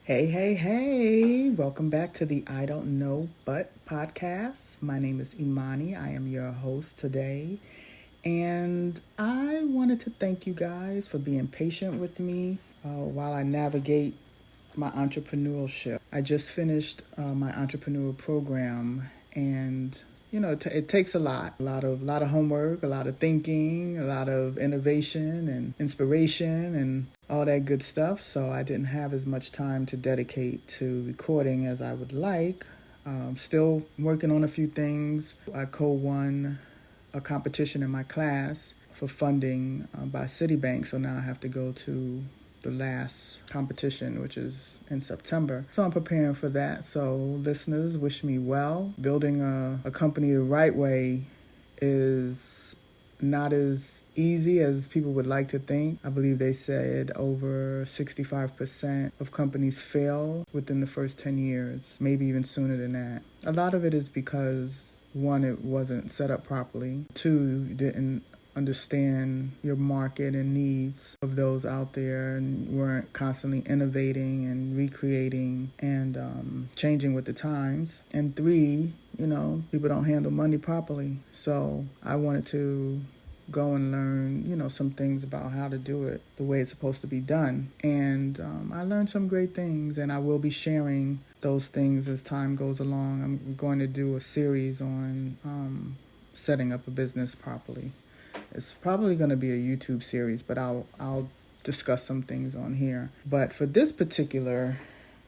Hey, hey, hey. Welcome back to the I Don't Know But podcast. My name is Imani. I am your host today. And I wanted to thank you guys for being patient with me while I navigate my entrepreneurship. I just finished my entrepreneurial program, and it takes a lot of homework, a lot of thinking, a lot of innovation and inspiration, and all that good stuff. So I didn't have as much time to dedicate to recording as I would like. Still working on a few things. I co-won a competition in my class for funding by Citibank, so now I have to go to the last competition, which is in September. So I'm preparing for that. So listeners, wish me well. Building a company the right way is not as easy as people would like to think. I believe they said over 65% of companies fail within the first 10 years, maybe even sooner than that. A lot of it is because, one, it wasn't set up properly. Two, you didn't understand your market and needs of those out there, and weren't constantly innovating and recreating and changing with the times. And three, people don't handle money properly. So I wanted to go and learn, some things about how to do it the way it's supposed to be done. And I learned some great things, and I will be sharing those things as time goes along. I'm going to do a series on setting up a business properly. It's probably going to be a YouTube series, but I'll discuss some things on here. But for this particular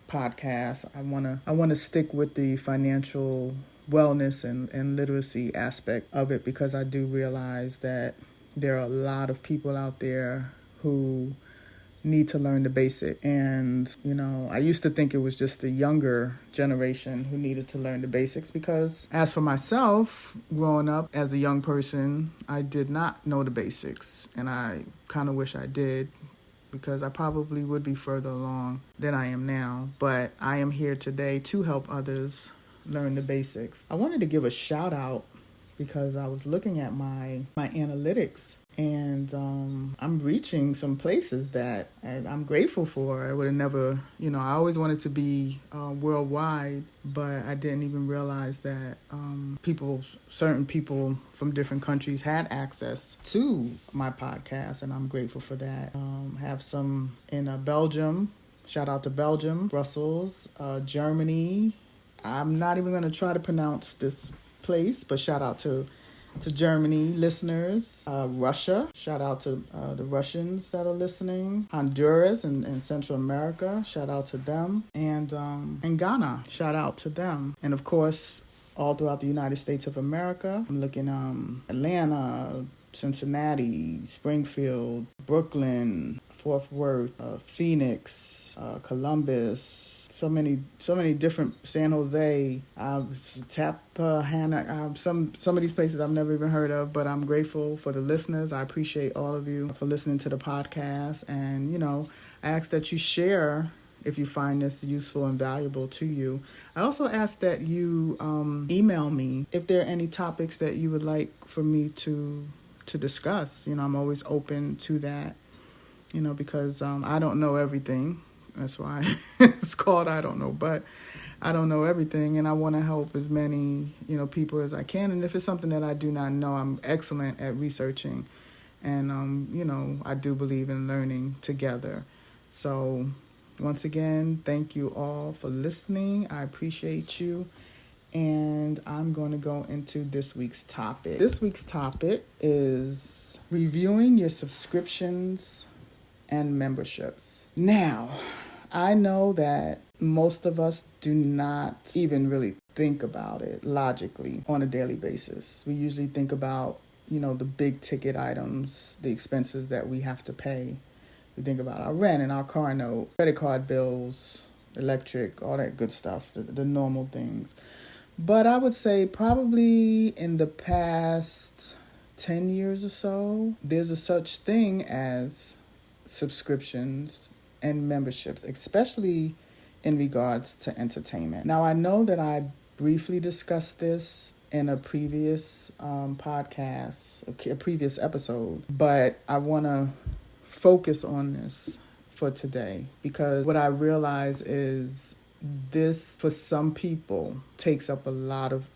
podcast, I wanna stick with the financial wellness and literacy aspect of it, because I do realize that there are a lot of people out there who need to learn the basic. And, I used to think it was just the younger generation who needed to learn the basics, because as for myself, growing up as a young person, I did not know the basics. And I kind of wish I did, because I probably would be further along than I am now. But I am here today to help others learn the basics. I wanted to give a shout out because I was looking at my analytics, and I'm reaching some places that I'm grateful for. I would have never, I always wanted to be worldwide, but I didn't even realize that certain people from different countries had access to my podcast, and I'm grateful for that. Have some in Belgium. Shout out to Belgium, Brussels, Germany. I'm not even going to try to pronounce this place, but shout out to Germany listeners, Russia, shout out to the Russians that are listening, Honduras and Central America, shout out to them, and Ghana, shout out to them, and of course all throughout the United States of America. I'm looking Atlanta, Cincinnati, Springfield, Brooklyn, Fort Worth, Phoenix, Columbus. So many different, San Jose, Tappahannock, some of these places I've never even heard of, but I'm grateful for the listeners. I appreciate all of you for listening to the podcast, and I ask that you share if you find this useful and valuable to you. I also ask that you email me if there are any topics that you would like for me to discuss. I'm always open to that, because I don't know everything. That's why it's called I Don't Know, but I don't know everything, and I want to help as many, people as I can. And if it's something that I do not know, I'm excellent at researching, and, I do believe in learning together. So once again, thank you all for listening. I appreciate you. And I'm going to go into this week's topic. This week's topic is reviewing your subscriptions and memberships. Now, I know that most of us do not even really think about it logically on a daily basis. We usually think about, the big ticket items, the expenses that we have to pay. We think about our rent and our car note, credit card bills, electric, all that good stuff, the normal things. But I would say probably in the past 10 years or so, there's a such thing as subscriptions and memberships, especially in regards to entertainment. Now, I know that I briefly discussed this in a previous podcast, a previous episode, but I want to focus on this for today, because what I realize is this, for some people, takes up a lot of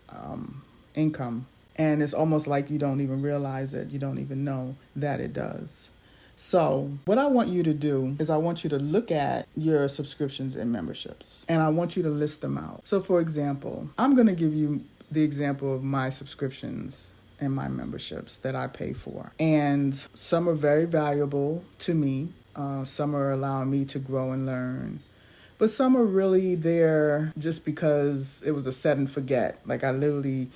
income. And it's almost like you don't even realize it. You don't even know that it does. So what I want you to do is I want you to look at your subscriptions and memberships, and I want you to list them out. So for example, I'm going to give you the example of my subscriptions and my memberships that I pay for. And some are very valuable to me. Some are allowing me to grow and learn. But some are really there just because it was a set and forget. Like I literally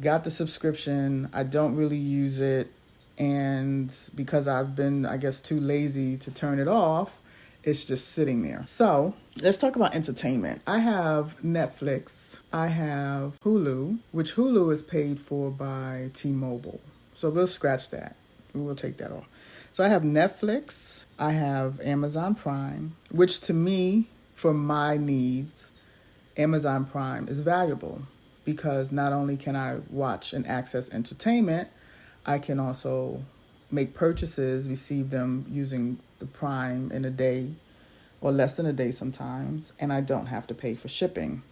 got the subscription, I don't really use it, and because I've been, I guess, too lazy to turn it off, it's just sitting there. So let's talk about entertainment. I have Netflix, I have Hulu, which Hulu is paid for by T-Mobile. So we'll scratch that. We will take that off. So I have Netflix, I have Amazon Prime, which to me, for my needs, Amazon Prime is valuable because not only can I watch and access entertainment, I can also make purchases, receive them using the Prime in a day or less than a day sometimes, and I don't have to pay for shipping.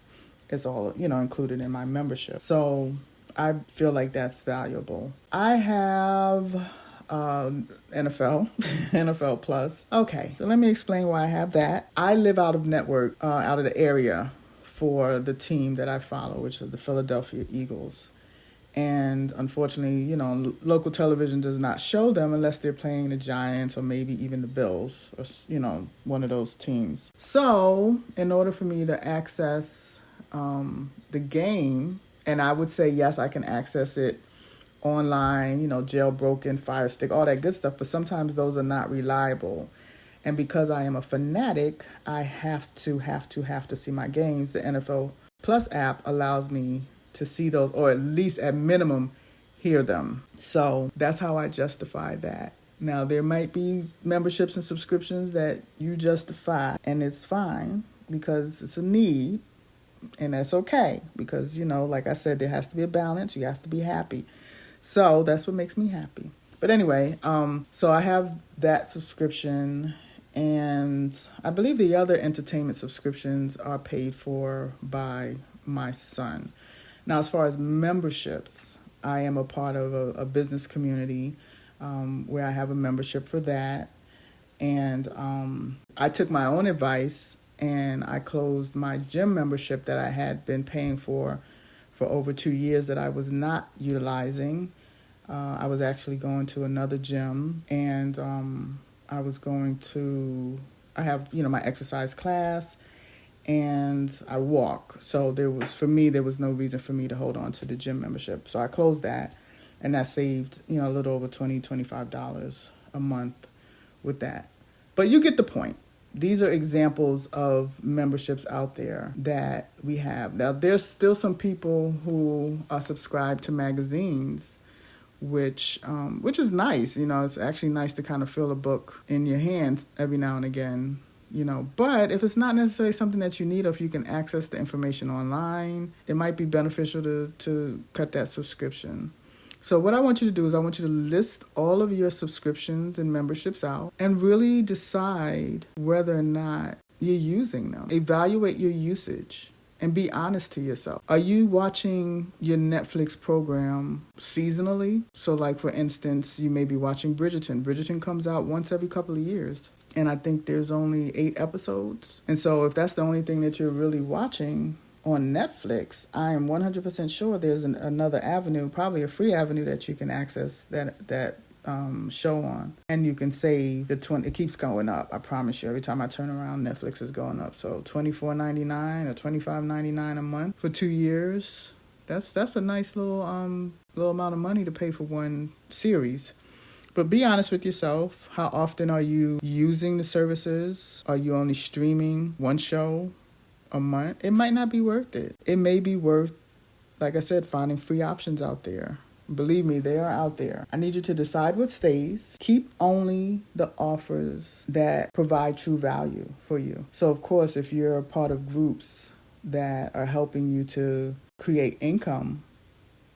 It's all, included in my membership. So I feel like that's valuable. I have NFL, NFL Plus. Okay, so let me explain why I have that. I live out of network, out of the area for the team that I follow, which is the Philadelphia Eagles. And unfortunately, local television does not show them unless they're playing the Giants or maybe even the Bills or, one of those teams. So in order for me to access the game, and I would say, yes, I can access it online, jailbroken, Fire Stick, all that good stuff. But sometimes those are not reliable. And because I am a fanatic, I have to see my games. The NFL Plus app allows me to see those, or at least at minimum, hear them. So that's how I justify that. Now, there might be memberships and subscriptions that you justify, and it's fine because it's a need, and that's okay because, like I said, there has to be a balance. You have to be happy. So that's what makes me happy. But anyway, so I have that subscription, and I believe the other entertainment subscriptions are paid for by my son. Now, as far as memberships, I am a part of a business community where I have a membership for that. And I took my own advice and I closed my gym membership that I had been paying for over 2 years that I was not utilizing. I was actually going to another gym, and I have, my exercise class, and I walk. So there was no reason for me to hold on to the gym membership. So I closed that, and that saved, a little over $20, $25 a month with that. But you get the point. These are examples of memberships out there that we have. Now, there's still some people who are subscribed to magazines, which is nice. It's actually nice to kind of feel a book in your hands every now and again. But if it's not necessarily something that you need, or if you can access the information online, it might be beneficial to cut that subscription. So what I want you to do is I want you to list all of your subscriptions and memberships out and really decide whether or not you're using them. Evaluate your usage and be honest to yourself. Are you watching your Netflix program seasonally? So like, for instance, you may be watching Bridgerton. Bridgerton comes out once every couple of years. And I think there's only 8 episodes. And so if that's the only thing that you're really watching on Netflix, I am 100% sure there's another avenue, probably a free avenue that you can access that show on. And you can save it keeps going up. I promise you. Every time I turn around, Netflix is going up. So $24.99 or $25.99 a month for 2 years. That's a nice little amount of money to pay for one series. But be honest with yourself. How often are you using the services? Are you only streaming one show a month? It might not be worth it. It may be worth, like I said, finding free options out there. Believe me, they are out there. I need you to decide what stays. Keep only the offers that provide true value for you. So, of course, if you're a part of groups that are helping you to create income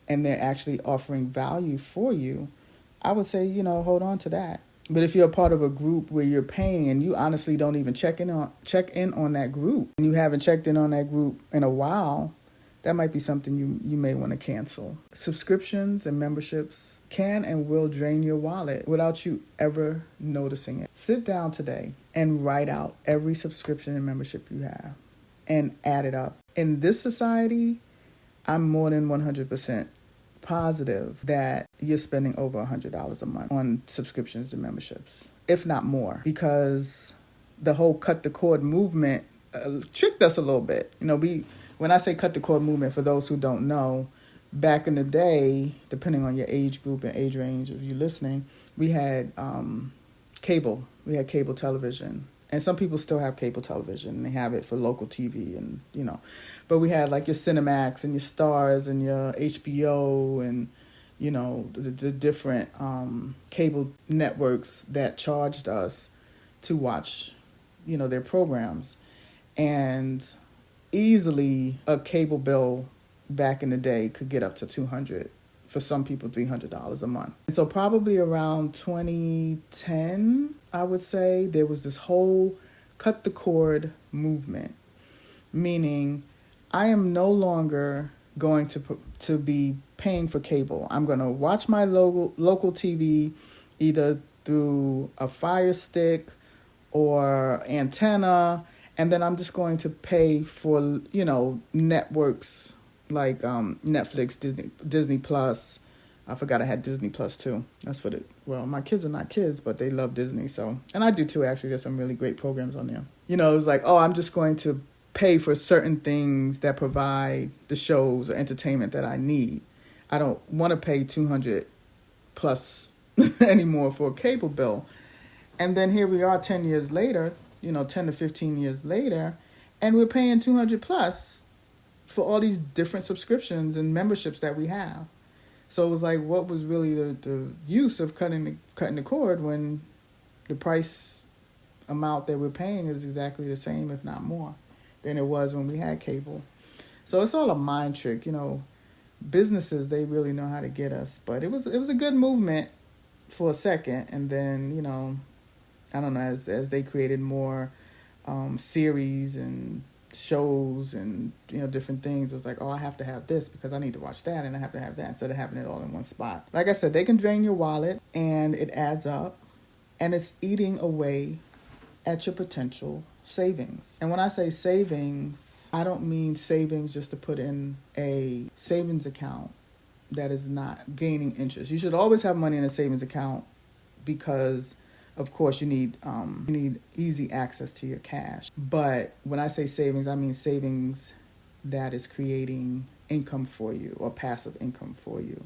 and they're actually offering value for you, I would say, hold on to that. But if you're a part of a group where you're paying and you honestly don't even check in on that group, and you haven't checked in on that group in a while, that might be something you may want to cancel. Subscriptions and memberships can and will drain your wallet without you ever noticing it. Sit down today and write out every subscription and membership you have and add it up. In this society, I'm more than 100% positive that you're spending over $100 a month on subscriptions and memberships, if not more, because the whole cut the cord movement tricked us a little bit. When I say cut the cord movement, for those who don't know, back in the day, depending on your age group and age range of you listening, we had cable. We had cable television. And some people still have cable television, and they have it for local TV and, But we had like your Cinemax and your Stars and your HBO and, the different cable networks that charged us to watch, their programs. And easily a cable bill back in the day could get up to $200, for some people $300 a month. And so probably around 2010, I would say, there was this whole cut the cord movement, meaning I am no longer going to be paying for cable. I'm going to watch my local TV either through a Fire Stick or antenna, and then I'm just going to pay for, networks like Netflix, Disney Plus. I forgot I had Disney Plus too. That's for my kids are not kids, but they love Disney. So, and I do too, actually. There's some really great programs on there. It was like, I'm just going to pay for certain things that provide the shows or entertainment that I need. I don't want to pay $200 plus anymore for a cable bill. And then here we are 10 years later, 10 to 15 years later, and we're paying $200 plus for all these different subscriptions and memberships that we have. So it was like, what was really the use of cutting the cord when the price amount that we're paying is exactly the same, if not more, than it was when we had cable. So it's all a mind trick, Businesses, they really know how to get us. But it was a good movement for a second, and then, I don't know, as they created more series and shows and different things, it was like, I have to have this because I need to watch that, and I have to have that, instead of having it all in one spot. Like I said, they can drain your wallet, and it adds up, and it's eating away at your potential savings. And when I say savings, I don't mean savings just to put in a savings account that is not gaining interest. You should always have money in a savings account because, of course, you need easy access to your cash. But when I say savings, I mean savings that is creating income for you or passive income for you.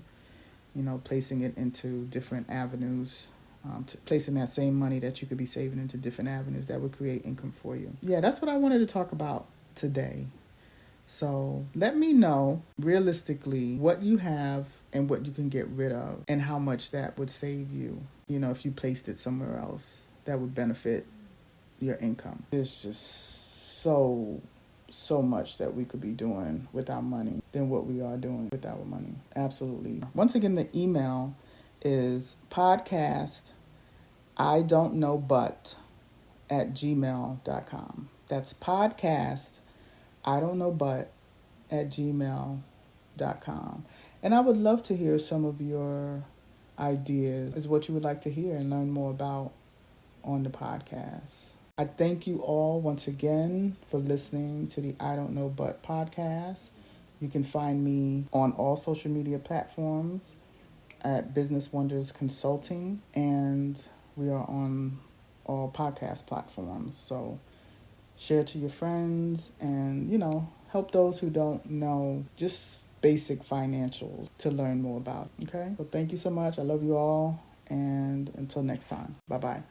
Placing it into different avenues, placing that same money that you could be saving into different avenues that would create income for you. Yeah, that's what I wanted to talk about today. So let me know realistically what you have and what you can get rid of and how much that would save you, if you placed it somewhere else that would benefit your income. There's just so much that we could be doing with our money than what we are doing with our money. Absolutely. Once again, the email is podcast I don't know but at gmail.com. That's podcast I don't know but at gmail.com. And I would love to hear some of your ideas, is what you would like to hear and learn more about on the podcast. I thank you all once again for listening to the I Don't Know But podcast. You can find me on all social media platforms at Business Wonders Consulting, and we are on all podcast platforms. So share to your friends and, help those who don't know just basic financials to learn more about. Okay? So thank you so much. I love you all. And until next time, bye-bye.